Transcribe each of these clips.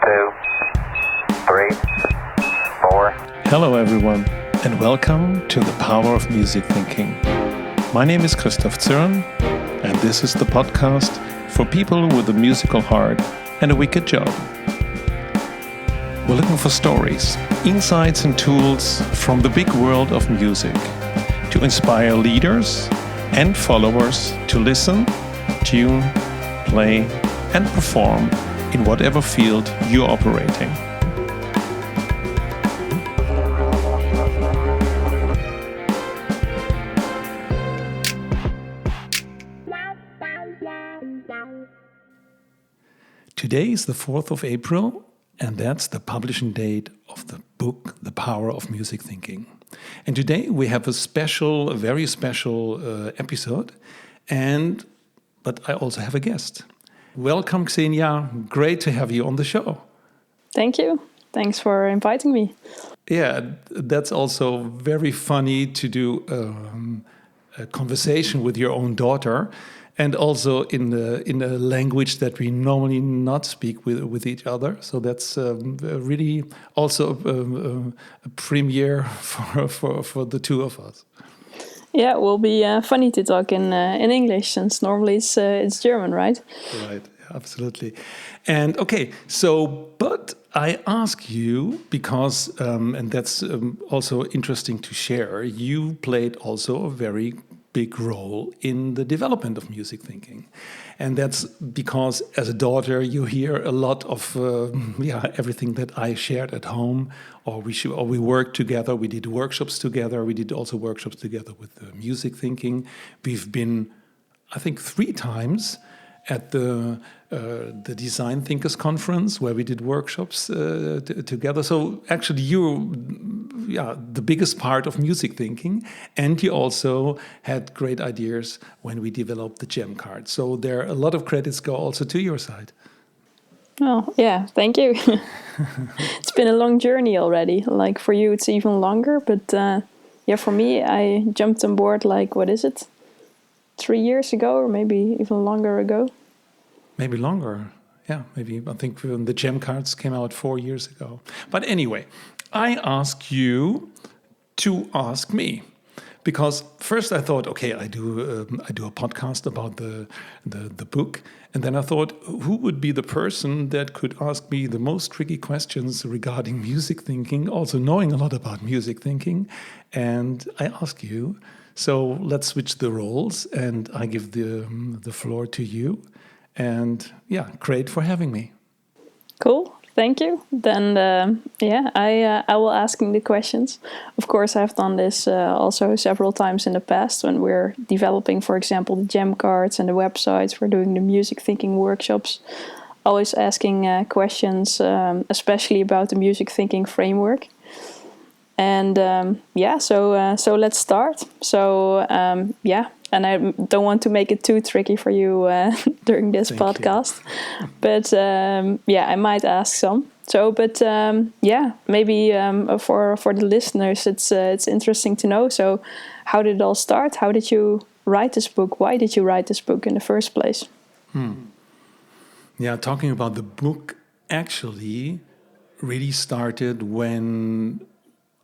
2, 3, 4. Hello everyone, and welcome to the Power of Music Thinking. My name is Christof, and this is the podcast for people with a musical heart and a wicked job. We're looking for stories, insights and tools from the big world of music to inspire leaders and followers to listen, tune, play and perform in whatever field you're operating. Today is the 4th of April, and that's the publishing date of the book, The Power of Music Thinking. And today we have a very special episode, but I also have a guest. Welcome, Xenia. Great to have you on the show. Thank you. Thanks for inviting me. Yeah, that's also very funny to do a conversation with your own daughter, and also in a language that we normally not speak with each other. So that's really also a premiere for the two of us. Yeah, it will be funny to talk in English, since normally it's German, right? Right, absolutely. And okay, but I ask you because, and that's also interesting to share, you played also a very big role in the development of music thinking. And that's because as a daughter, you hear a lot of everything that I shared at home, or we worked together, we did workshops together, we did also workshops together with music thinking. We've been, I think, 3 times at the Design Thinkers Conference, where we did workshops together. So actually, you're the biggest part of music thinking, and you also had great ideas when we developed the gem card. So there, a lot of credits go also to your side. Oh, yeah, thank you. It's been a long journey already. Like for you, it's even longer. But for me, I jumped on board 3 years ago, or maybe even longer ago. Maybe longer. Yeah, maybe. I think the gem cards came out 4 years ago. But anyway, I ask you to ask me. Because first I thought, okay, I do a podcast about the book. And then I thought, who would be the person that could ask me the most tricky questions regarding music thinking, also knowing a lot about music thinking. And I ask you. So let's switch the roles, and I give the floor to you. And great for having me. Cool, thank you. Then I will asking the questions. Of course, I've done this also several times in the past when we're developing, for example, the gem cards and the websites. We're doing the music thinking workshops. Always asking questions, especially about the music thinking framework. And so let's start. And I don't want to make it too tricky for you during this podcast. But I might ask some. Maybe for the listeners, it's interesting to know. So how did it all start? How did you write this book? Why did you write this book in the first place? Yeah, talking about the book actually really started when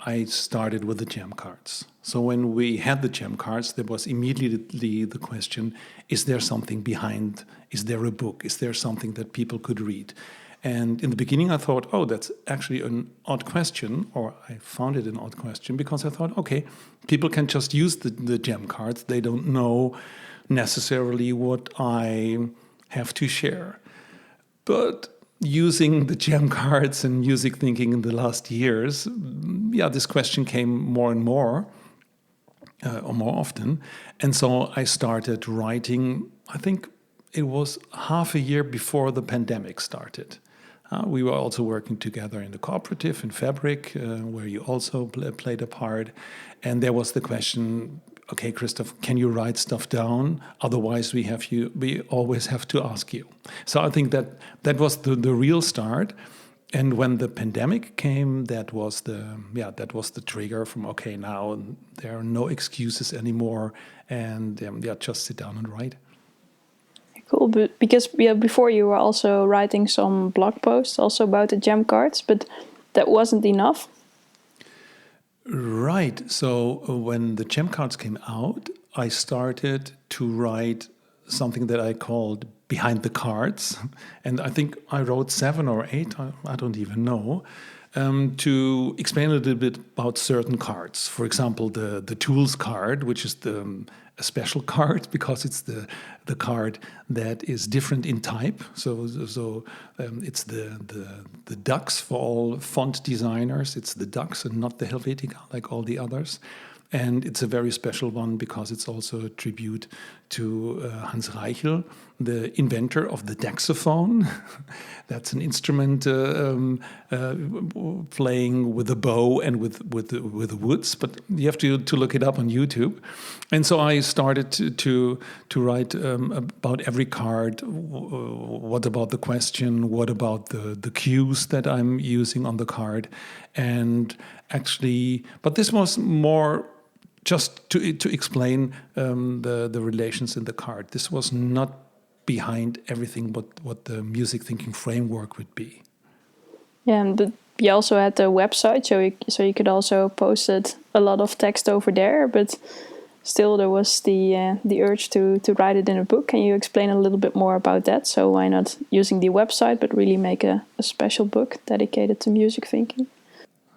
I started with the gem cards. So when we had the gem cards, there was immediately the question, is there something behind? Is there a book? Is there something that people could read? And in the beginning, I thought, that's actually an odd question, or I found it an odd question, because I thought, okay, people can just use the gem cards. They don't know necessarily what I have to share. But using the gem cards and music thinking in the last years, this question came more and more, or more often. And so I started writing, I think it was half a year before the pandemic started. We were also working together in the cooperative in Fabric, where you also played a part. And there was the question, okay, Christof, can you write stuff down? Otherwise, we always have to ask you. So I think that was the real start. And when the pandemic came, that was the trigger from, okay, now there are no excuses anymore, and just sit down and write. Cool, but because before you were also writing some blog posts also about the gem cards, but that wasn't enough. Right. So when the gem cards came out, I started to write something that I called Behind the Cards. And I think I wrote 7 or 8, I don't even know, to explain a little bit about certain cards. For example, the tools card, which is a special card because it's the card that is different in type. So it's the Dux for all font designers. It's the Dux and not the Helvetica like all the others. And it's a very special one because it's also a tribute to Hans Reichel, the inventor of the daxophone. That's an instrument playing with a bow and with the woods, but you have to look it up on YouTube. And so I started to write about every card. What about the question? What about the cues that I'm using on the card? And actually, but this was more just to explain the relations in the card. This was not behind everything what the music thinking framework would be. Yeah, and you also had the website, so you could also post a lot of text over there, but still there was the urge to write it in a book. Can you explain a little bit more about that? So why not using the website, but really make a special book dedicated to music thinking?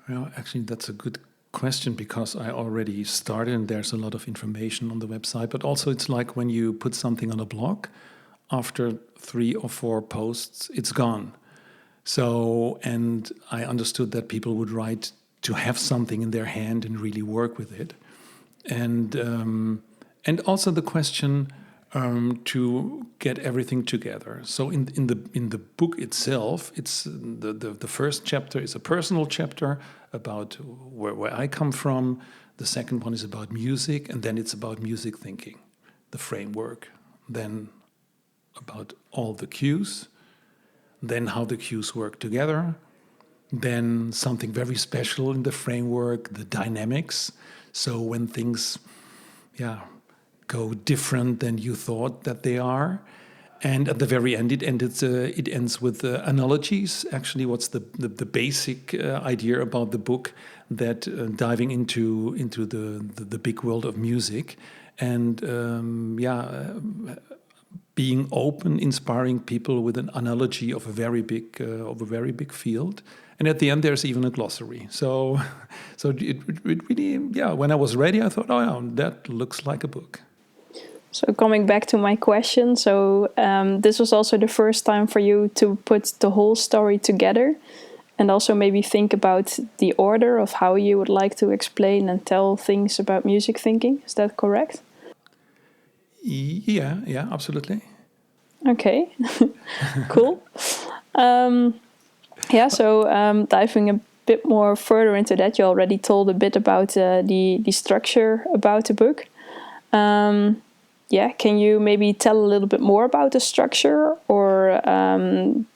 Well, actually, that's a good question because I already started and there's a lot of information on the website, but also it's like when you put something on a blog, after 3 or 4 posts, it's gone. So, and I understood that people would write to have something in their hand and really work with it. And also the question to get everything together. So in the book itself, it's the first chapter is a personal chapter about where I come from. The second one is about music, and then it's about music thinking, the framework. Then about all the cues, then how the cues work together, then something very special in the framework, the dynamics. So when things, go different than you thought that they are. And at the very end, it ends with analogies. Actually, what's the basic idea about the book, that diving into the big world of music, and being open, inspiring people with an analogy of a very big field. And at the end, there's even a glossary. So it really, when I was ready, I thought, that looks like a book. So coming back to my question, so this was also the first time for you to put the whole story together and also maybe think about the order of how you would like to explain and tell things about music thinking. Is that correct? Yeah, absolutely. Okay, cool. So diving a bit more further into that, you already told a bit about the structure about the book. Can you maybe tell a little bit more about the structure, or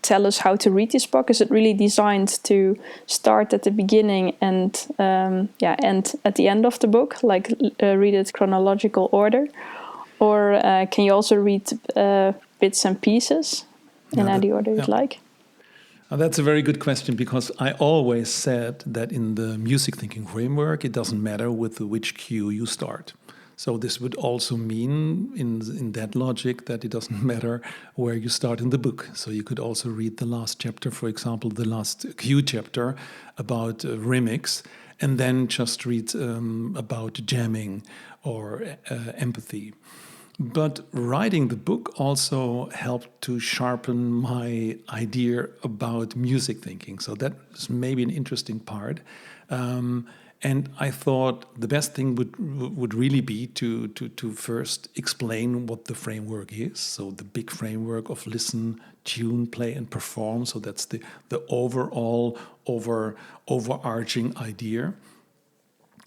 tell us how to read this book? Is it really designed to start at the beginning and end at the end of the book, like read it chronological order? Or can you also read bits and pieces in any order you'd like? That's a very good question, because I always said that in the music thinking framework, it doesn't matter with which cue you start. So this would also mean in that logic that it doesn't matter where you start in the book. So you could also read the last chapter, for example, the last cue chapter about remix, and then just read about jamming or empathy. But writing the book also helped to sharpen my idea about music thinking. So that is maybe an interesting part. And I thought the best thing would really be to first explain what the framework is. So the big framework of listen, tune, play, and perform. So that's the overall overarching idea,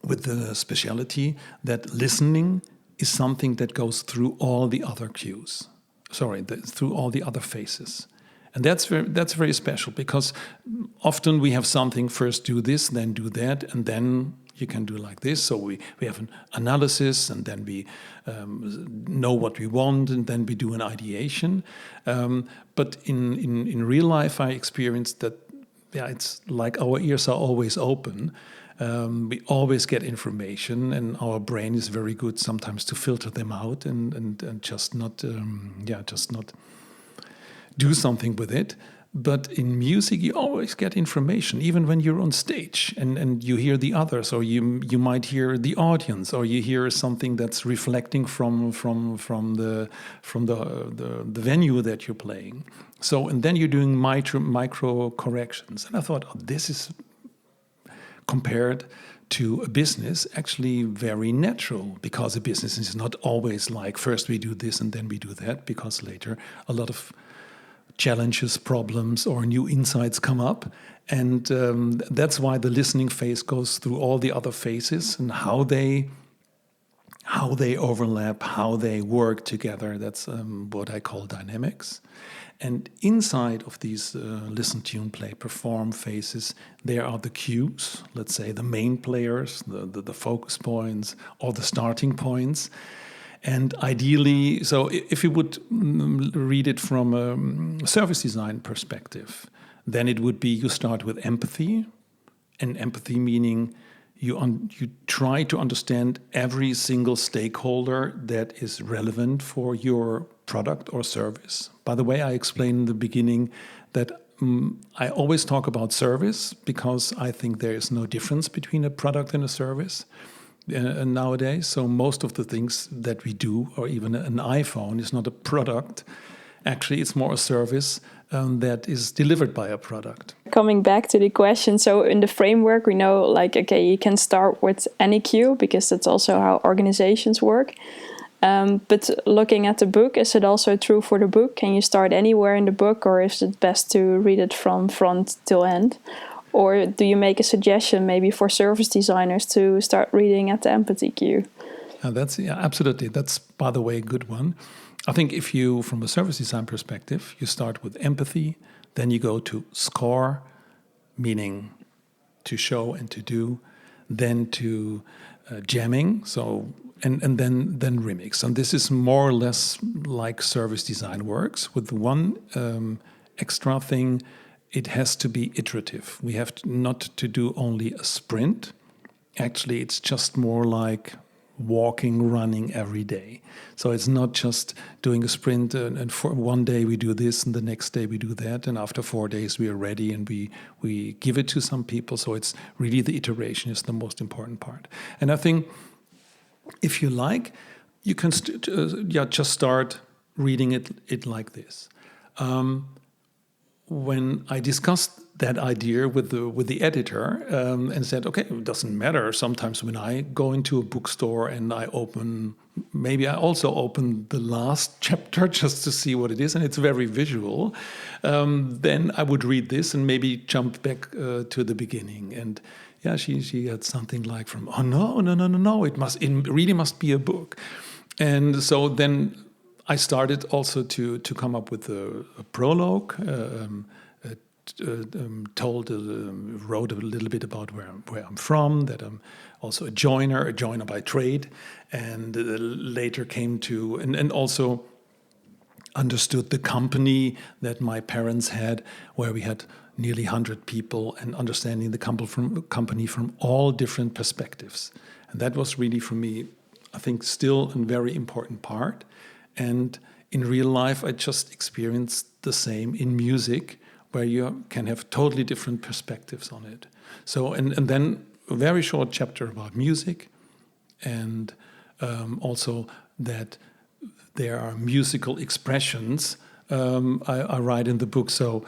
with the speciality that listening is something that goes through all the other cues. Through all the other phases. And that's very special, because often we have something, first do this, then do that, and then You can do like this. So we have an analysis, and then we know what we want, and then we do an ideation. But in real life, I experienced that, it's like our ears are always open. We always get information, and our brain is very good sometimes to filter them out and just not do something with it. But in music, you always get information, even when you're on stage and you hear the others, or you might hear the audience, or you hear something that's reflecting from the venue that you're playing. So, and then you're doing micro corrections. And I thought, this is, compared to a business, actually very natural, because a business is not always like first we do this and then we do that, because later a lot of challenges, problems, or new insights come up. And that's why the listening phase goes through all the other phases, and how they overlap, how they work together. That's what I call dynamics. And inside of these listen, tune, play, perform phases, there are the cues, let's say the main players, the focus points, or the starting points. And ideally, so if you would read it from a service design perspective, then it would be you start with empathy, and empathy meaning you try to understand every single stakeholder that is relevant for your product or service. By the way, I explained in the beginning that I always talk about service, because I think there is no difference between a product and a service. Nowadays, so most of the things that we do, or even an iPhone, is not a product. Actually, it's more a service that is delivered by a product. Coming back to the question, so in the framework, we know, like, okay, you can start with any cue, because that's also how organizations work. But looking at the book, is it also true for the book? Can you start anywhere in the book, or is it best to read it from front till end? Or do you make a suggestion maybe for service designers to start reading at the empathy cue? Absolutely. That's, by the way, a good one. I think if you, from a service design perspective, you start with empathy, then you go to score, meaning to show and to do, then to jamming, so and then remix. And this is more or less like service design works, with one extra thing. It has to be iterative. We have not to do only a sprint. Actually, it's just more like walking, running every day. So it's not just doing a sprint and for one day we do this and the next day we do that, and after 4 days we are ready and we give it to some people. So it's really the iteration is the most important part. And I think if you like, you can just start reading it like this. When I discussed that idea with the editor and said, okay, it doesn't matter. Sometimes when I go into a bookstore and I also open the last chapter just to see what it is, and it's very visual, then I would read this and maybe jump back to the beginning. And she had something like from, no, it really must be a book. And so then I started also to come up with a prologue, wrote a little bit about where I'm from, that I'm also a joiner by trade, and later came to, and also understood the company that my parents had, where we had nearly 100 people, and understanding the company from all different perspectives. And that was really, for me, I think, still a very important part. And in real life, I just experienced the same in music, where you can have totally different perspectives on it. So, and then a very short chapter about music, and also that there are musical expressions. I write in the book, so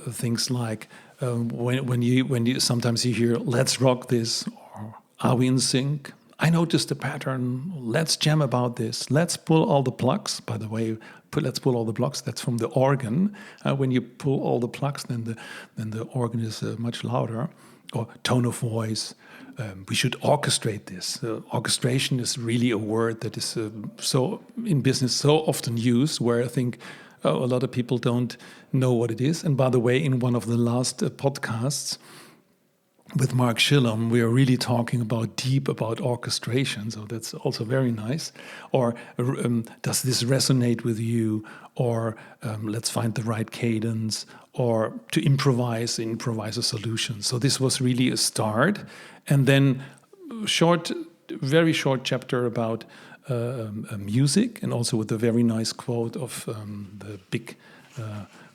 things like when you sometimes you hear "Let's rock this" or "Are we in sync?" I noticed the pattern. Let's jam about this. Let's pull all the plugs. By the way, let's pull all the plugs. That's from the organ. When you pull all the plugs, then the organ is much louder. Or tone of voice. We should orchestrate this. Orchestration is really a word that is so in business so often used, where I think a lot of people don't know what it is. And by the way, in one of the last podcasts, with Mark Schillum, we are really talking about orchestration. So that's also very nice. Or does this resonate with you? Or let's find the right cadence. Or to improvise a solution. So this was really a start. And then very short chapter about music, and also with a very nice quote of the big,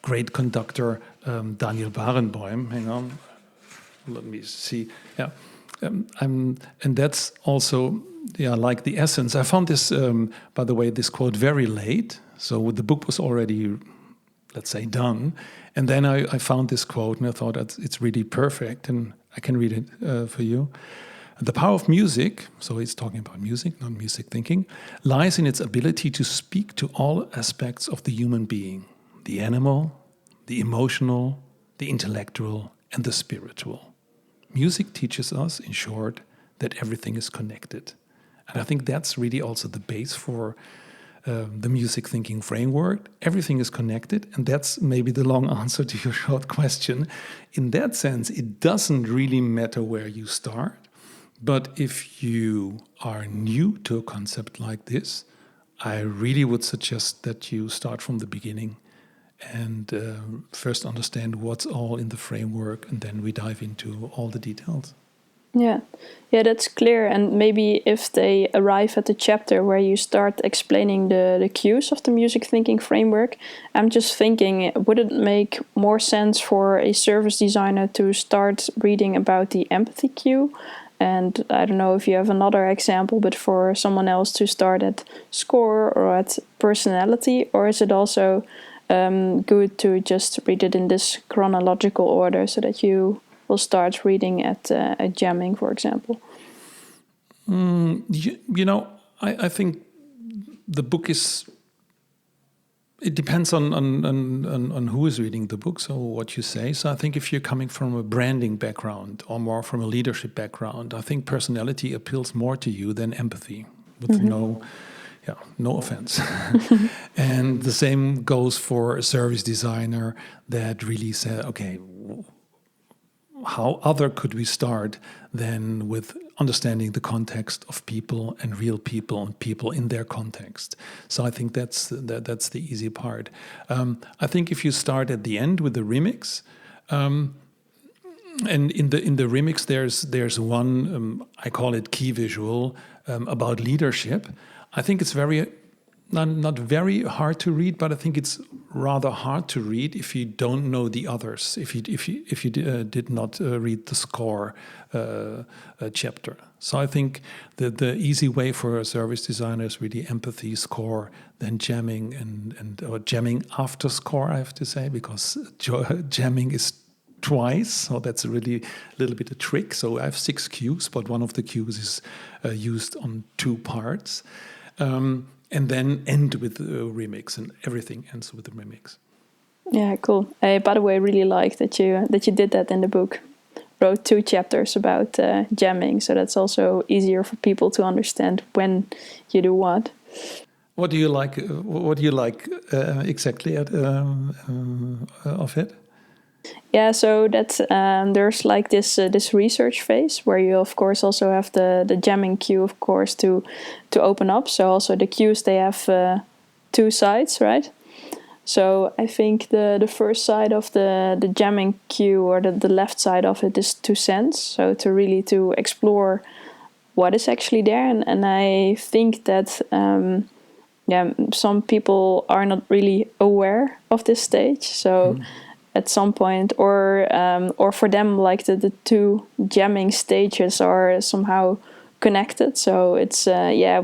great conductor Daniel Barenboim. Hang on. Let me see. Yeah, and that's also like the essence. I found this, by the way, this quote very late. So the book was already, let's say, done, and then I found this quote, and I thought it's really perfect, and I can read it for you. The power of music, so he's talking about music, not music thinking, lies in its ability to speak to all aspects of the human being: the animal, the emotional, the intellectual, and the spiritual. Music teaches us, in short, that everything is connected. And I think that's really also the base for the music thinking framework. Everything is connected, and that's maybe the long answer to your short question. In that sense, it doesn't really matter where you start, but if you are new to a concept like this, I really would suggest that you start from the beginning and first understand what's all in the framework, and then we dive into all the details. Yeah, that's clear. And maybe if they arrive at the chapter where you start explaining the cues of the music thinking framework, I'm just thinking, would it make more sense for a service designer to start reading about the empathy cue? And I don't know if you have another example, but for someone else to start at score or at personality, or is it also good to just read it in this chronological order so that you will start reading at jamming, for example? I think the book is. It depends on who is reading the book, so what you say. So I think if you're coming from a branding background or more from a leadership background, I think personality appeals more to you than empathy, with no offense. And the same goes for a service designer that really said, okay, how other could we start than with understanding the context of people and real people and people in their context. So I think that's the easy part. I think if you start at the end with the remix, and in the remix there's one I call it key visual about leadership. I think it's not very hard to read, but I think it's rather hard to read if you don't know the others. If you did not read the score chapter. So I think the easy way for a service designer is really empathy, score, then jamming or jamming after score. I have to say, because jamming is twice, so that's really a little bit a trick. So I have 6 cues, but one of the cues is used on 2 parts. And then end with the remix, and everything ends with the remix. Yeah, cool. I, by the way, really like that you did that in the book. Wrote 2 chapters about jamming, so that's also easier for people to understand when you do what. What do you like? What do you like exactly of it? Yeah, so that's there's like this research phase where you of course also have the jamming cue, of course, to open up. So also the cues, they have 2 sides, right? So I think the first side of the jamming cue, or the left side of it, is to sense. So to explore what is actually there, and I think that some people are not really aware of this stage. So. At some point, or for them, like the 2 jamming stages are somehow connected. So it's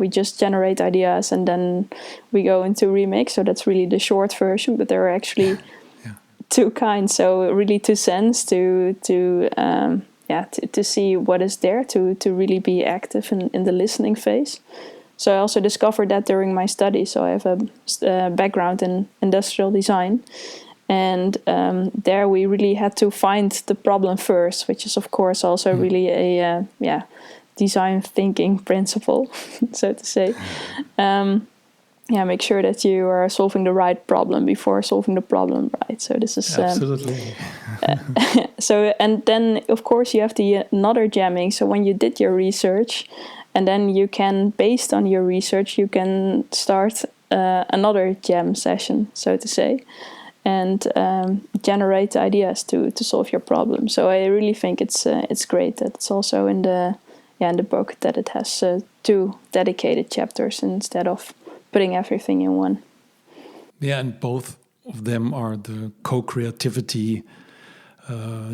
we just generate ideas and then we go into remix. So that's really the short version, but there are actually 2 kinds. So really to sense, to see what is there, to really be active in the listening phase. So I also discovered that during my study. So I have a background in industrial design. And there we really had to find the problem first, which is of course also really a design thinking principle, so to say. make sure that you are solving the right problem before solving the problem, right? So this is Absolutely. so, and then of course you have the another jamming. So when you did your research, and then you can, based on your research, you can start another jam session, so to say, and generate ideas to solve your problem. So I really think it's great that it's also in the book that it has 2 dedicated chapters instead of putting everything in one. Yeah, and both of them are the co-creativity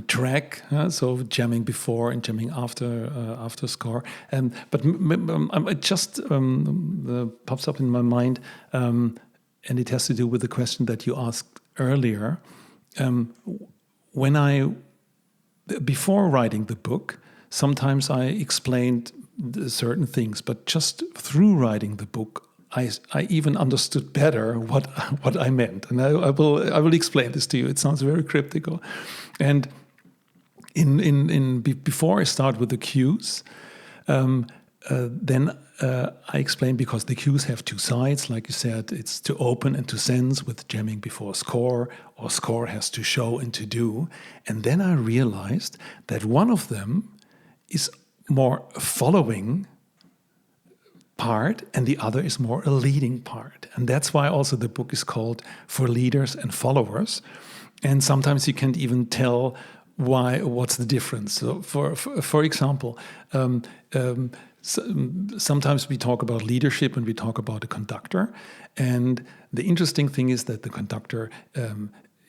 track, so jamming before and jamming after score. But it just pops up in my mind, and it has to do with the question that you asked earlier. Before writing the book, sometimes I explained certain things, but just through writing the book, I even understood better what I meant, and I will explain this to you. It sounds very cryptic, and before I start with the cues, then I explain, because the cues have 2 sides, like you said. It's to open and to sense with jamming before score, or score has to show and to do, and then I realized that one of them is more following part and the other is more a leading part. And that's why also the book is called For Leaders and Followers. And sometimes you can't even tell what's the difference. So for example, sometimes we talk about leadership and we talk about a conductor. And the interesting thing is that the conductor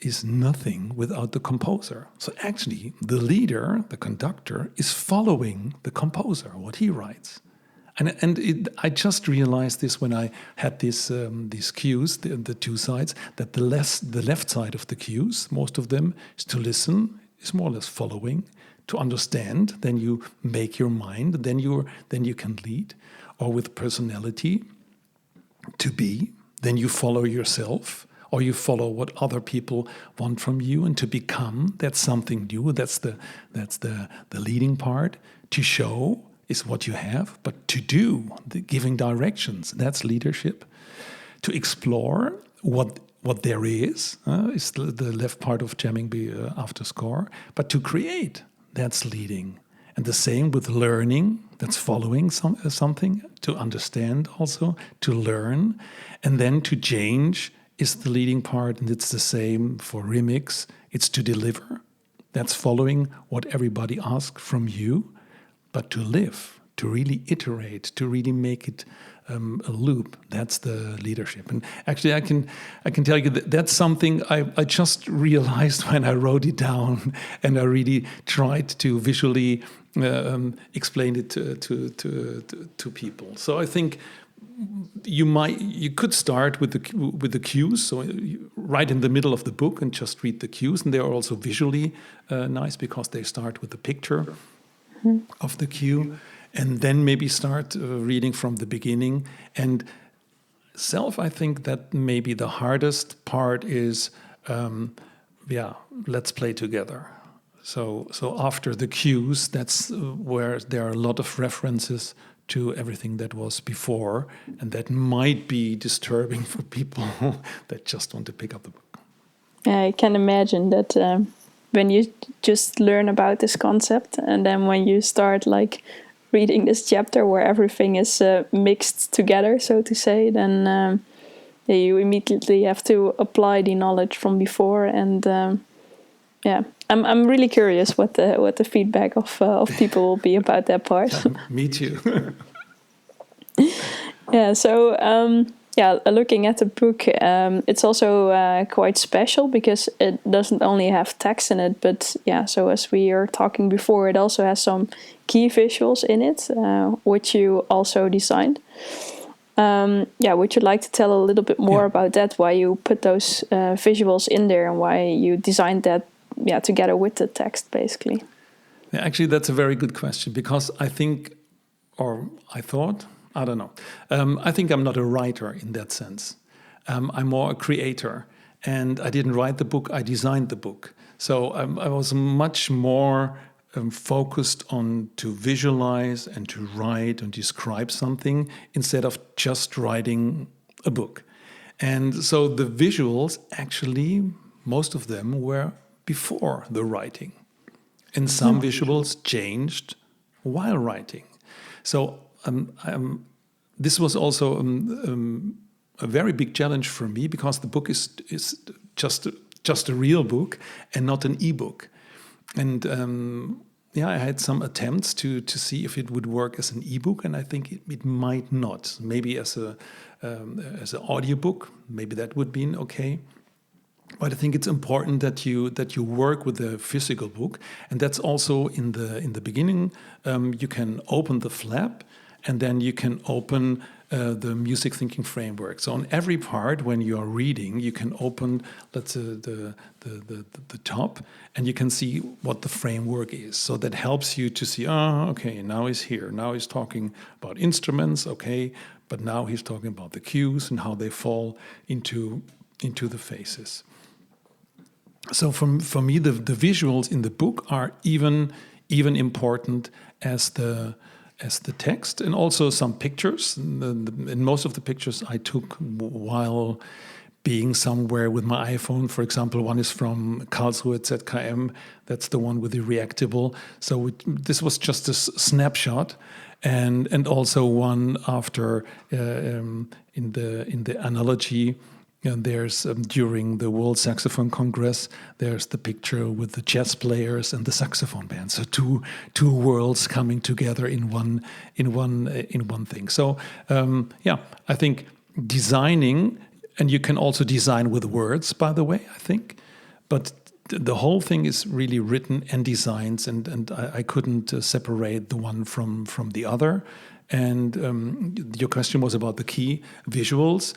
is nothing without the composer. So actually, the leader, the conductor, is following the composer, what he writes. I just realized this when I had these cues, the 2 sides, that the left side of the cues, most of them, is to listen, is more or less following, to understand. Then you make your mind, then you can lead, or with personality, to be. Then you follow yourself, or you follow what other people want from you, and to become. That's something new. That's the leading part. To show is what you have, but to do, the giving directions, that's leadership. To explore what there is the left part of jamming after score. But to create, that's leading. And the same with learning, that's following something. To understand also, to learn. And then to change is the leading part, and it's the same for remix. It's to deliver. That's following what everybody asks from you. But to live, to really iterate, to really make it a loop, that's the leadership. And actually, I can tell you that that's something I just realized when I wrote it down, and I really tried to visually explain it to people. So I think you could start with the cues, so right in the middle of the book, and just read the cues, and they are also visually nice because they start with the picture of the cue, and then maybe start reading from the beginning. And I think that maybe the hardest part is, let's play together. So after the cues, that's where there are a lot of references to everything that was before, and that might be disturbing for people that just want to pick up the book. I can imagine that when you just learn about this concept, and then when you start like reading this chapter where everything is mixed together, so to say, then you immediately have to apply the knowledge from before. And I'm really curious what the feedback of people will be about that part. Me too. Yeah. So looking at the book, it's also quite special because it doesn't only have text in it, but so as we were talking before, it also has some key visuals in it, which you also designed. Would you like to tell a little bit more about that, why you put those visuals in there and why you designed that together with the text, basically? Yeah, actually, that's a very good question, because I think, or I thought, I don't know. I think I'm not a writer in that sense. I'm more a creator. And I didn't write the book, I designed the book. So I was much more focused on to visualize and to write and describe something, instead of just writing a book. And so the visuals, actually, most of them were before the writing. And some visuals changed while writing. So this was also a very big challenge for me, because the book is just a real book and not an ebook. And I had some attempts to see if it would work as an ebook, and I think it might not. Maybe as an audiobook, maybe that would be okay. But I think it's important that you work with a physical book, and that's also in the beginning. You can open the flap, and then you can open the music thinking framework. So on every part, when you are reading, you can open the top, and you can see what the framework is. So that helps you to see, okay, now he's here. Now he's talking about instruments, okay, but now he's talking about the cues and how they fall into the phases. So for me, the visuals in the book are even important as the text, and also some pictures. And most of the pictures I took while being somewhere with my iPhone. For example, one is from Karlsruhe ZKM. That's the one with the reactable. So this was just a snapshot, and also one after in the analogy. And there's during the World Saxophone Congress, there's the picture with the jazz players and the saxophone band. So two worlds coming together in one thing. So I think designing, and you can also design with words, by the way, I think, but the whole thing is really written and designed, and I couldn't separate the one from the other. And your question was about the key visuals.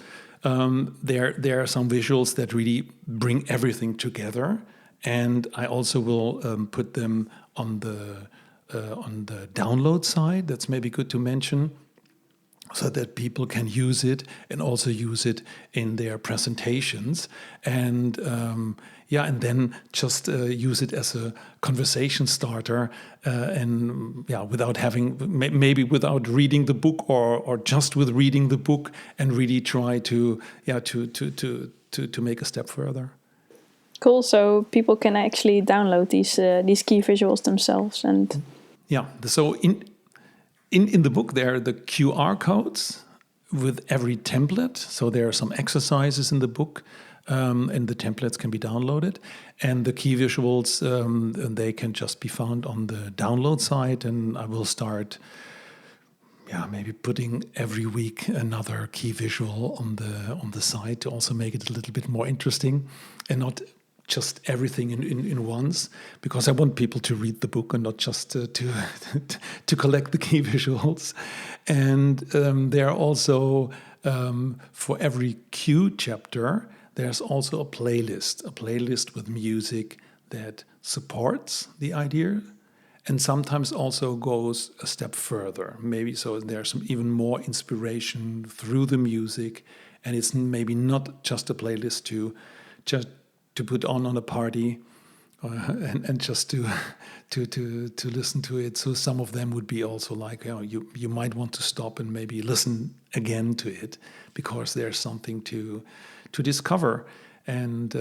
There are some visuals that really bring everything together, and I also will put them on the download side. That's maybe good to mention, so that people can use it and also use it in their presentations, and and then just use it as a conversation starter, without having maybe without reading the book, or just with reading the book, and really try to make a step further. Cool. So people can actually download these key visuals themselves, and So in the book, there are the QR codes with every template. So there are some exercises in the book, and the templates can be downloaded. And the key visuals, they can just be found on the download site. And I will start, maybe putting every week another key visual on the site, to also make it a little bit more interesting, and not just everything in once, because I want people to read the book and not just to collect the key visuals. And there are also, for every cue chapter, there's also a playlist with music that supports the idea, and sometimes also goes a step further. Maybe so there's some even more inspiration through the music, and it's maybe not just a playlist to put on a party, and just to listen to it. So some of them would be also like, you might want to stop and maybe listen again to it, because there's something to discover, and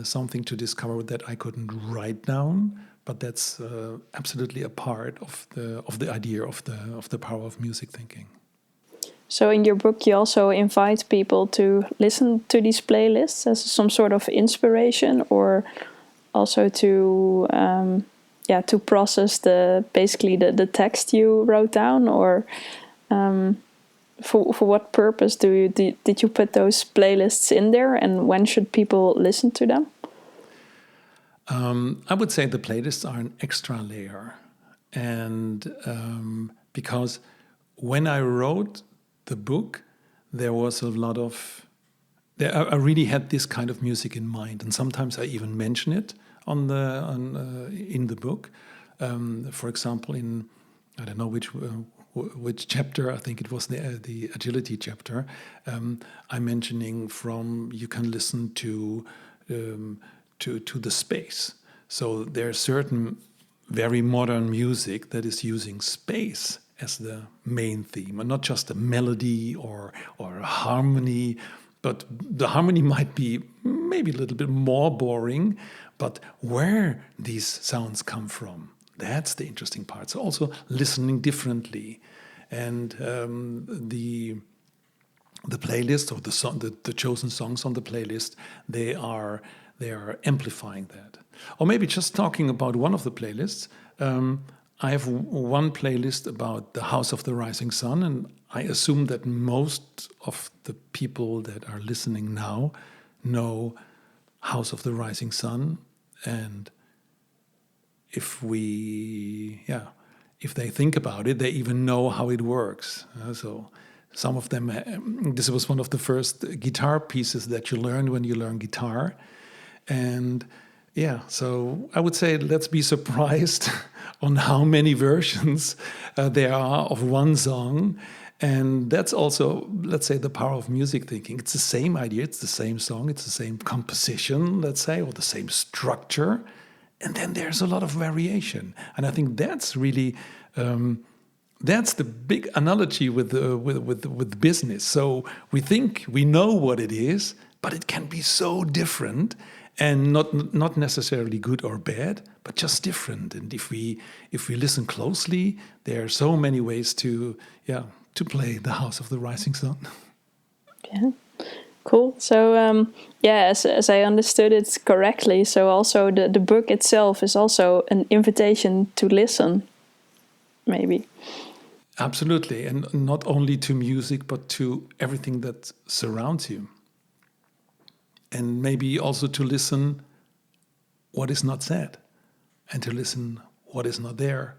something to discover that I couldn't write down, but that's absolutely a part of the idea of the power of music thinking. So in your book, you also invite people to listen to these playlists as some sort of inspiration, or also to process the text you wrote down, or for what purpose did you put those playlists in there, and when should people listen to them? I would say the playlists are an extra layer, and because when I wrote the book, there was a lot of. I really had this kind of music in mind, and sometimes I even mention it in the book. For example, in I don't know which chapter. I think it was the agility chapter. I'm mentioning you can listen to the space. So there's certain very modern music that is using space as the main theme, and not just a melody or a harmony. But the harmony might be maybe a little bit more boring, but where these sounds come from, that's the interesting part. So also listening differently, and the playlist or the song, the chosen songs on the playlist, they are amplifying that. Or maybe just talking about one of the playlists. I have one playlist about the House of the Rising Sun, and I assume that most of the people that are listening now know House of the Rising Sun. And if they think about it, they even know how it works. So some of them, this was one of the first guitar pieces that you learn when you learn guitar. And yeah, so I would say let's be surprised on how many versions there are of one song. And that's also, let's say, the power of music thinking. It's the same idea, it's the same song, it's the same composition, let's say, or the same structure. And then there's a lot of variation. And I think that's really, that's the big analogy with business. So we think we know what it is, but it can be so different. And not necessarily good or bad, but just different. And if we listen closely, there are so many ways to play the House of the Rising Sun. Yeah, cool. So as I understood it correctly, so also the book itself is also an invitation to listen, maybe. Absolutely, and not only to music, but to everything that surrounds you. And maybe also to listen what is not said, and to listen what is not there.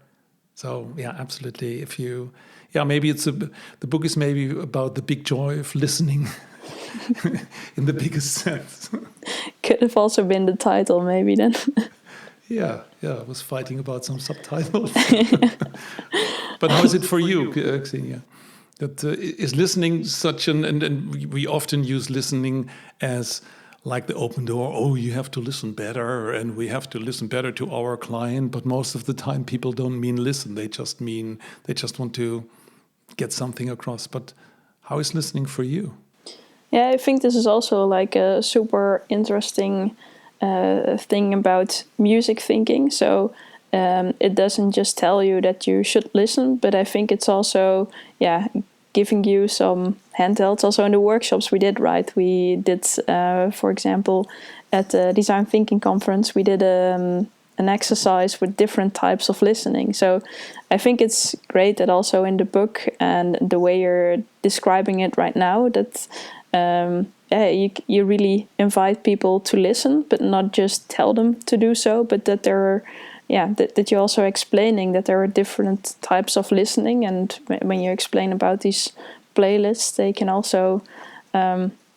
So yeah, absolutely. Maybe the book is maybe about the big joy of listening in the biggest sense. Could have also been the title, maybe then. Yeah, I was fighting about some subtitles. But how is it for you, Xenia? That is listening such and we often use listening as like the open door. Oh, you have to listen better, and we have to listen better to our client. But most of the time, people don't mean listen. They just want to get something across. But how is listening for you? Yeah, I think this is also like a super interesting thing about music thinking. So it doesn't just tell you that you should listen, but I think it's also giving you some handhelds. Also in the workshops we did, right? We did, for example, at the Design Thinking Conference, we did an exercise with different types of listening. So I think it's great that also in the book and the way you're describing it right now, that you really invite people to listen, but not just tell them to do so, but that there are that you're also explaining that there are different types of listening. And when you explain about these playlists, they can also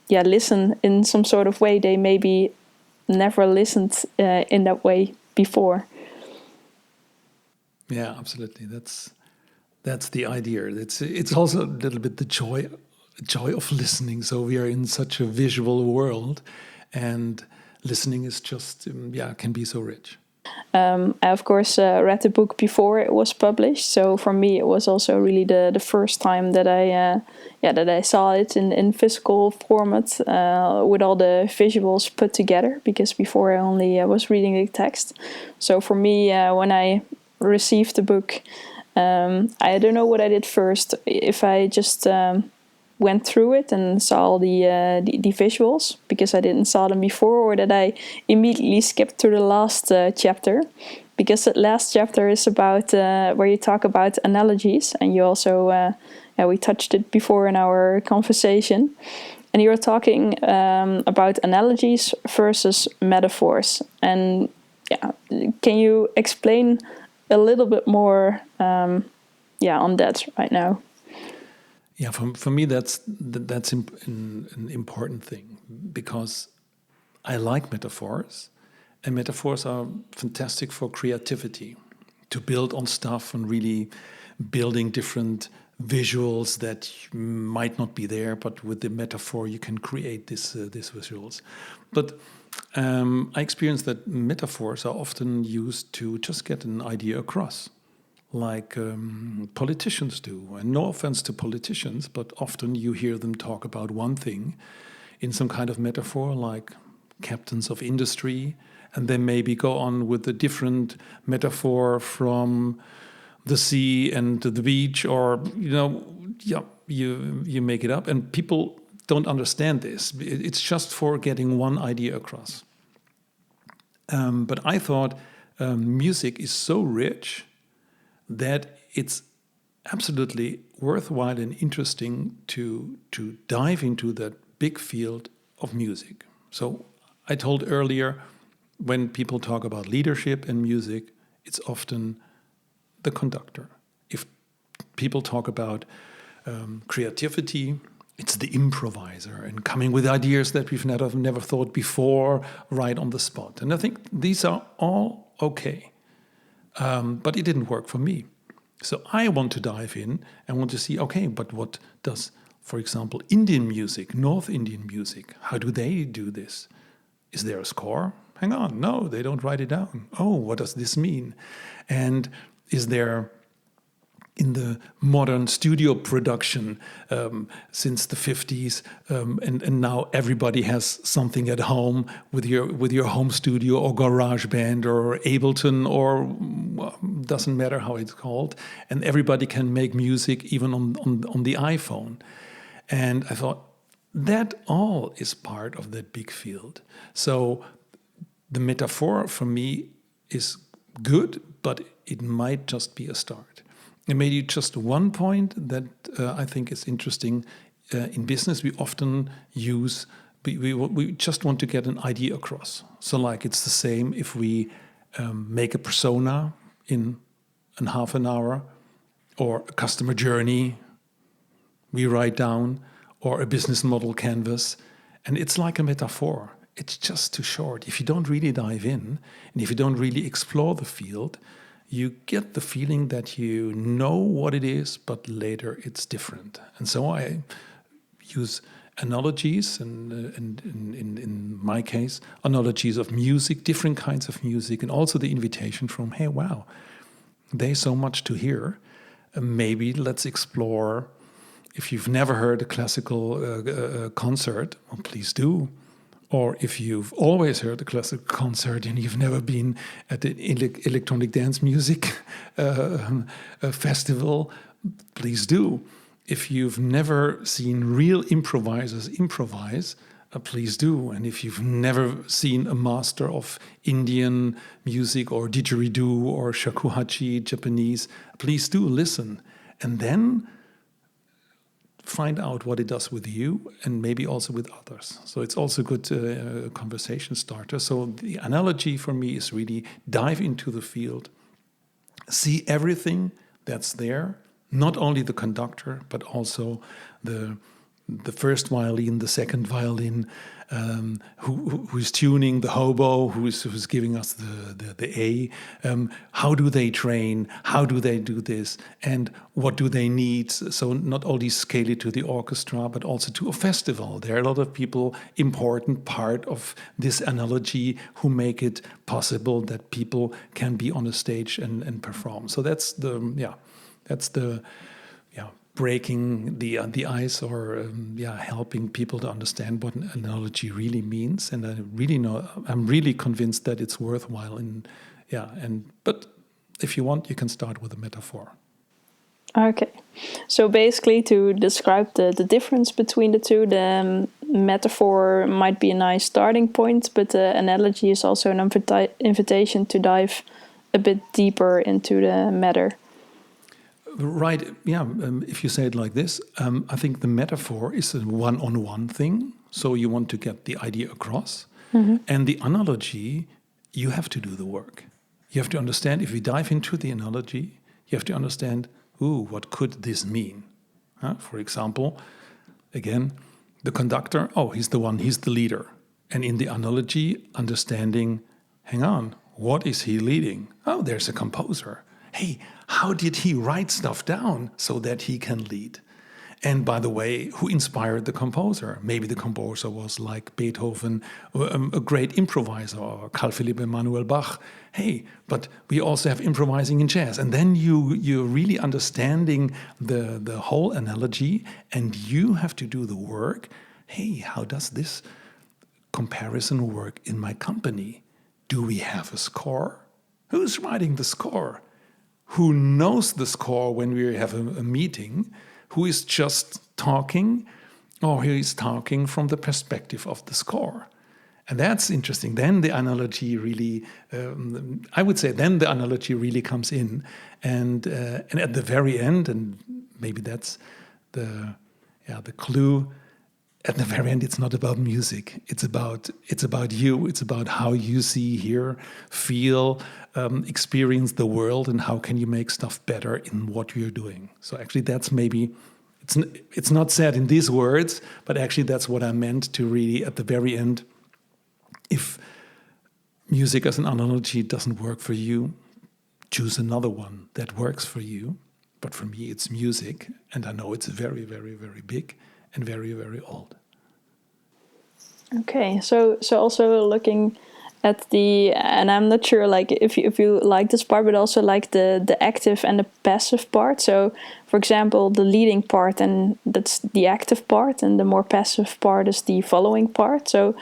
listen in some sort of way they maybe never listened in that way before. Yeah, absolutely. That's the idea. It's also a little bit the joy of listening. So we are in such a visual world, and listening is just can be so rich. I of course read the book before it was published, so for me it was also really the first time that I saw it in physical format with all the visuals put together, because before I only was reading the text. So for me, when I received the book, I don't know what I did first, if I just went through it and saw all the visuals because I didn't saw them before, or that I immediately skipped to the last chapter, because the last chapter is about where you talk about analogies, and you also we touched it before in our conversation, and you were talking about analogies versus metaphors. And can you explain a little bit more on that right now? Yeah, for me, that's an important thing, because I like metaphors, and metaphors are fantastic for creativity, to build on stuff and really building different visuals that might not be there, but with the metaphor you can create these visuals. But I experienced that metaphors are often used to just get an idea across. like politicians do. And no offense to politicians, but often you hear them talk about one thing in some kind of metaphor, like captains of industry, and then maybe go on with a different metaphor from the sea and the beach, or you make it up, and people don't understand this. It's just for getting one idea across. But I thought music is so rich that it's absolutely worthwhile and interesting to dive into that big field of music. So I told earlier, when people talk about leadership and music, it's often the conductor. If people talk about creativity, it's the improviser and coming with ideas that we've never thought before, right on the spot. And I think these are all okay. But it didn't work for me. So I want to dive in and want to see, okay, but what does, for example, Indian music, North Indian music, how do they do this? Is there a score? Hang on, no, they don't write it down. Oh, what does this mean? And is there, in the modern studio production since the 50s, and now everybody has something at home with your home studio or garage band or Ableton, or doesn't matter how it's called, and everybody can make music even on the iPhone. And I thought that all is part of that big field. So the metaphor for me is good, but it might just be a start. And maybe just one point that I think is interesting. In business, we often use, we just want to get an idea across. So like it's the same if we make a persona in half an hour, or a customer journey we write down, or a business model canvas. And it's like a metaphor. It's just too short. If you don't really dive in, and if you don't really explore the field, you get the feeling that you know what it is, but later it's different. And so I use analogies, and in my case, analogies of music, different kinds of music, and also the invitation from, hey, wow, there's so much to hear. Maybe let's explore. If you've never heard a classical concert, well, please do. Or if you've always heard a classical concert and you've never been at an electronic dance music festival, please do. If you've never seen real improvisers improvise, please do. And if you've never seen a master of Indian music or didgeridoo or shakuhachi, Japanese, please do listen. And then find out what it does with you and maybe also with others. So it's also a good conversation starter. So the analogy for me is really dive into the field, see everything that's there, not only the conductor, but also the first violin, the second violin, who's tuning, the hobo, who's giving us the A. How do they train? How do they do this? And what do they need? So not only scale it to the orchestra, but also to a festival. There are a lot of people, important part of this analogy, who make it possible that people can be on a stage and perform. So that's the breaking the ice, or helping people to understand what an analogy really means. And I'm really convinced that it's worthwhile. But if you want, you can start with a metaphor. Okay, so basically, to describe the difference between the two, the metaphor might be a nice starting point, but the analogy is also an invitation to dive a bit deeper into the matter. Right, yeah, if you say it like this, I think the metaphor is a one-on-one thing, so you want to get the idea across. Mm-hmm. And the analogy, you have to do the work. You have to understand, if we dive into the analogy, you have to understand, what could this mean? For example, again, the conductor, he's the leader. And in the analogy, understanding, hang on, what is he leading? Oh, there's a composer. Hey, how did he write stuff down so that he can lead? And by the way, who inspired the composer? Maybe the composer was like Beethoven, a great improviser, or Carl Philipp Emanuel Bach. Hey, but we also have improvising in jazz. And then you're really understanding the whole analogy, and you have to do the work. Hey, how does this comparison work in my company? Do we have a score? Who's writing the score? Who knows the score when we have a meeting? Who is just talking, or who is talking from the perspective of the score? And that's interesting. Then the analogy really, I would say, then the analogy really comes in. And at the very end, and maybe that's the clue. At the very end, it's not about music. It's about you. It's about how you see, hear, feel, experience the world, and how can you make stuff better in what you're doing. So actually, that's maybe it's not said in these words, but actually that's what I meant to really at the very end. If music as an analogy doesn't work for you, choose another one that works for you. But for me, it's music, and I know it's very, very, very big and very, very old. Okay, so also looking at the, and I'm not sure like if you like this part, but also like the active and the passive part. So, for example, the leading part, and that's the active part, and the more passive part is the following part. So,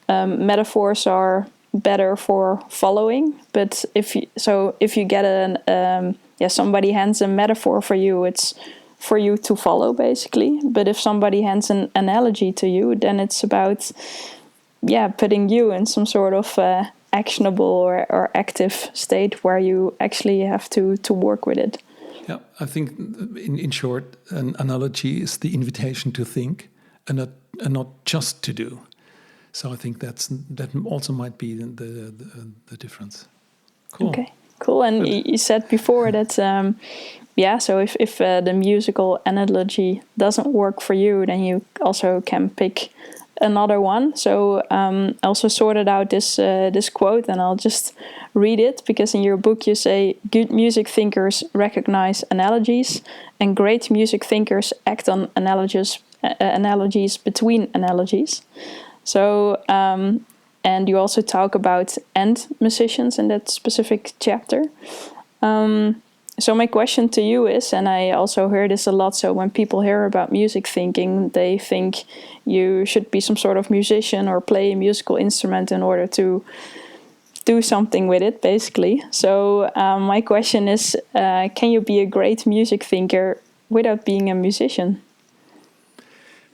metaphors are better for following, but if you get somebody hands a metaphor for you, it's for you to follow basically. But if somebody hands an analogy to you, then it's about putting you in some sort of actionable or active state where you actually have to work with it. Yeah, I think in short, an analogy is the invitation to think and not just to do. So I think that also might be the difference. Cool. Okay, cool. And you said before that, so if the musical analogy doesn't work for you, then you also can pick another one. So I also sorted out this quote, and I'll just read it, because in your book you say, good music thinkers recognize analogies, and great music thinkers act on analogies between analogies. So, and you also talk about end musicians in that specific chapter. So my question to you is, and I also hear this a lot, so when people hear about music thinking, they think you should be some sort of musician or play a musical instrument in order to do something with it, basically. So my question is, can you be a great music thinker without being a musician?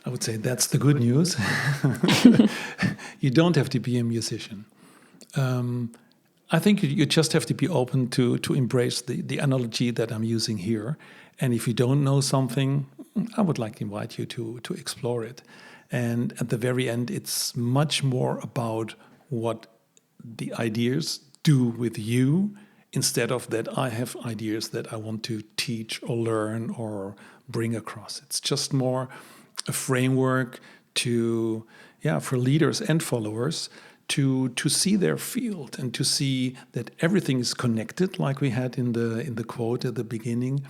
I would say that's the good news. You don't have to be a musician. I think you just have to be open to embrace the analogy that I'm using here. And if you don't know something, I would like to invite you to explore it. And at the very end, it's much more about what the ideas do with you, instead of that I have ideas that I want to teach or learn or bring across. It's just more a framework for leaders and followers to see their field and to see that everything is connected, like we had in the quote at the beginning.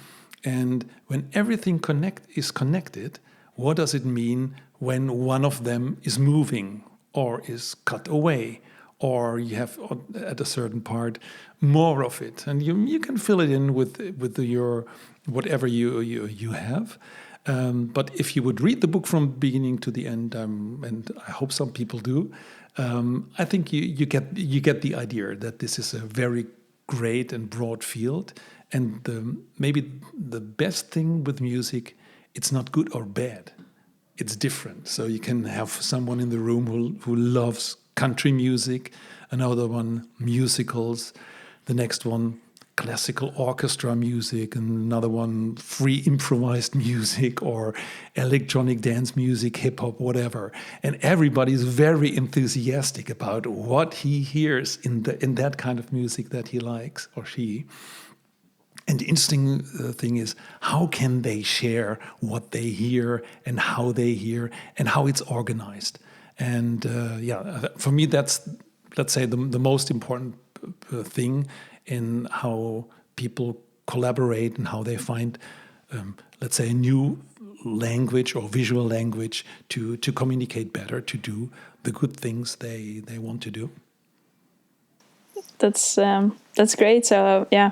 And when everything is connected, what does it mean when one of them is moving or is cut away, or you have at a certain part more of it, and you can fill it in with your whatever you have. But if you would read the book from beginning to the end, and I hope some people do, I think you get the idea that this is a very great and broad field. And maybe the best thing with music, it's not good or bad. It's different. So you can have someone in the room who loves country music, another one musicals, the next one classical orchestra music, and another one free improvised music or electronic dance music, hip hop, whatever. And everybody's very enthusiastic about what he hears in that kind of music that he likes, or she. And the interesting thing is, how can they share what they hear and how they hear and how it's organized? And for me, that's, let's say, the most important thing in how people collaborate and how they find let's say, a new language or visual language to communicate better, to do the good things they want to do. That's great. So yeah,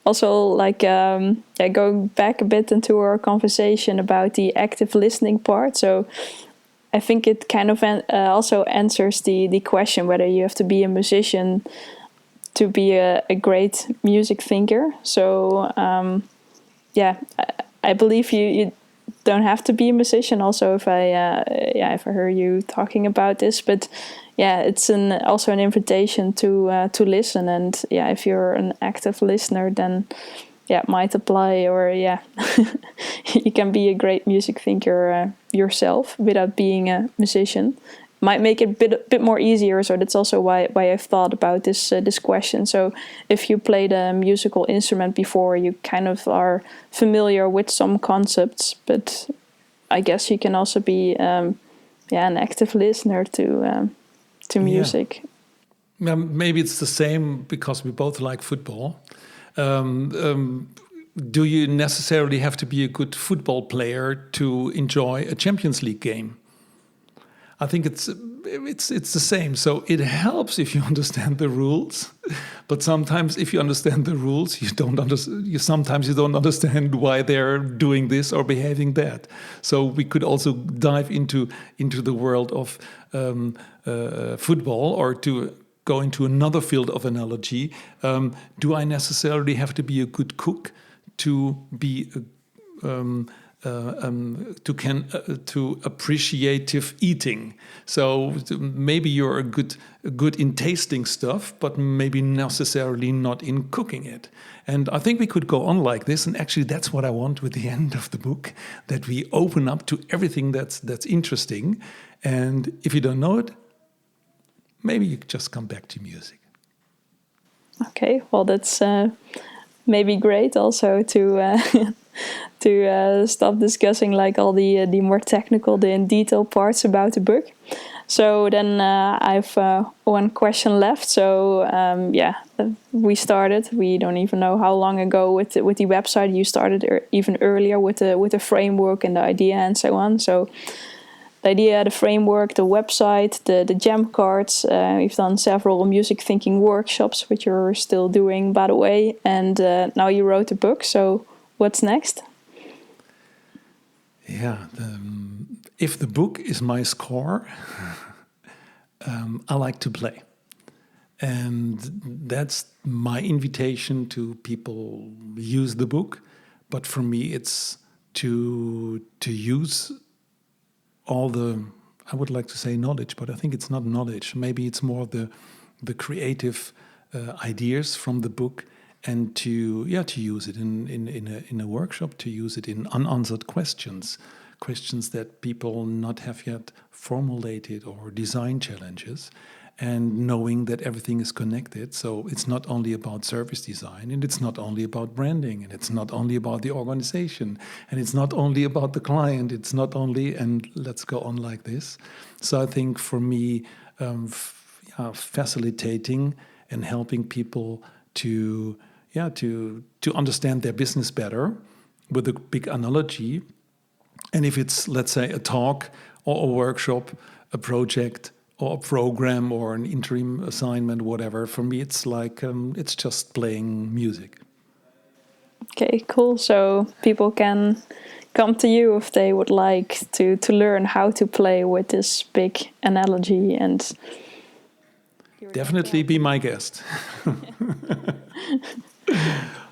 also like going back a bit into our conversation about the active listening part. So I think it kind of also answers the question whether you have to be a musician to be a great music thinker. So yeah, I believe you don't have to be a musician. Also, if I hear you talking about this, but yeah, it's also an invitation to listen. And yeah, if you're an active listener, then yeah, it might apply. Or yeah, you can be a great music thinker yourself without being a musician. Might make it a bit more easier. So that's also why I've thought about this question. So if you played a musical instrument before, you kind of are familiar with some concepts. But I guess you can also be an active listener to music. Yeah, maybe it's the same because we both like football. Do you necessarily have to be a good football player to enjoy a Champions League game? I think it's the same. So it helps if you understand the rules, but sometimes if you understand the rules, you don't understand why they're doing this or behaving that. So we could also dive into the world of football, or to go into another field of analogy. Do I necessarily have to be a good cook to be to appreciative eating? So maybe you're good in tasting stuff, but maybe necessarily not in cooking it. And I think we could go on like this. And actually, that's what I want with the end of the book, that we open up to everything that's interesting. And if you don't know it, maybe you just come back to music. Okay, well, that's maybe great also to stop discussing like all the more technical, the in detail parts about the book. So then I've one question left. So we started. We don't even know how long ago with the website. You started even earlier with the framework and the idea and so on. So the idea, the framework, the website, the gem cards. We've done several music thinking workshops, which you're still doing, by the way. And now you wrote a book. So what's next? Yeah, if the book is my score, I like to play. And that's my invitation to people. Use the book. But for me, it's to use all the, I would like to say knowledge, but I think it's not knowledge. Maybe it's more the creative ideas from the book, and to use it in a workshop, to use it in unanswered questions that people not have yet formulated, or design challenges, and knowing that everything is connected. So it's not only about service design, and it's not only about branding, and it's not only about the organization, and it's not only about the client, it's not only, and let's go on like this. So I think for me, facilitating and helping people to understand their business better with a big analogy. And if it's, let's say, a talk or a workshop, a project or a program or an interim assignment, whatever, for me it's like it's just playing music. Okay, cool. So people can come to you if they would like to learn how to play with this big analogy. And definitely be my guest.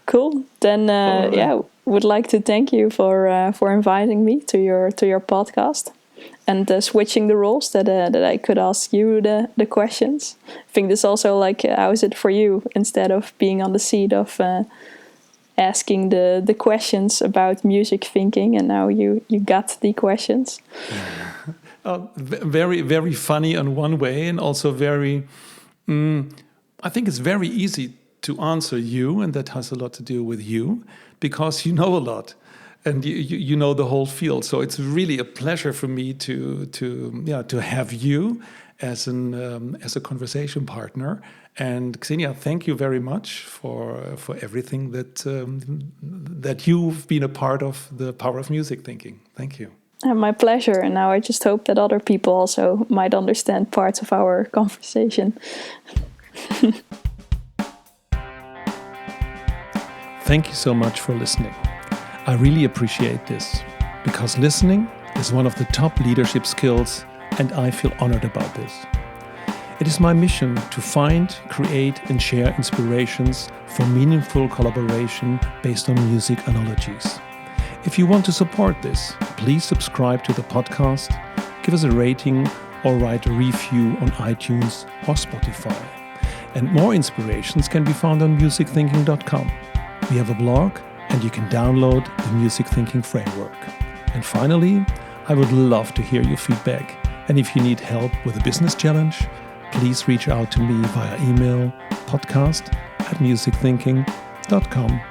Cool. Then would like to thank you for inviting me to your podcast, and switching the roles that I could ask you the questions. I think this also, like, how is it for you, instead of being on the seat of asking the questions about music thinking, and now you got the questions. Very, very funny in one way, and also very, I think it's very easy to answer you, and that has a lot to do with you, because you know a lot, and you know the whole field. So it's really a pleasure for me to have you as a conversation partner, And Xenia, thank you very much for everything that you've been a part of the Power of Music Thinking. Thank you. My pleasure. And now I just hope that other people also might understand parts of our conversation. Thank you so much for listening. I really appreciate this, because listening is one of the top leadership skills, and I feel honored about this. It is my mission to find, create, and share inspirations for meaningful collaboration based on music analogies. If you want to support this, please subscribe to the podcast, give us a rating, or write a review on iTunes or Spotify. And more inspirations can be found on musicthinking.com. We have a blog, and you can download the Music Thinking Framework. And finally, I would love to hear your feedback. And if you need help with a business challenge, please reach out to me via email podcast@musicthinking.com.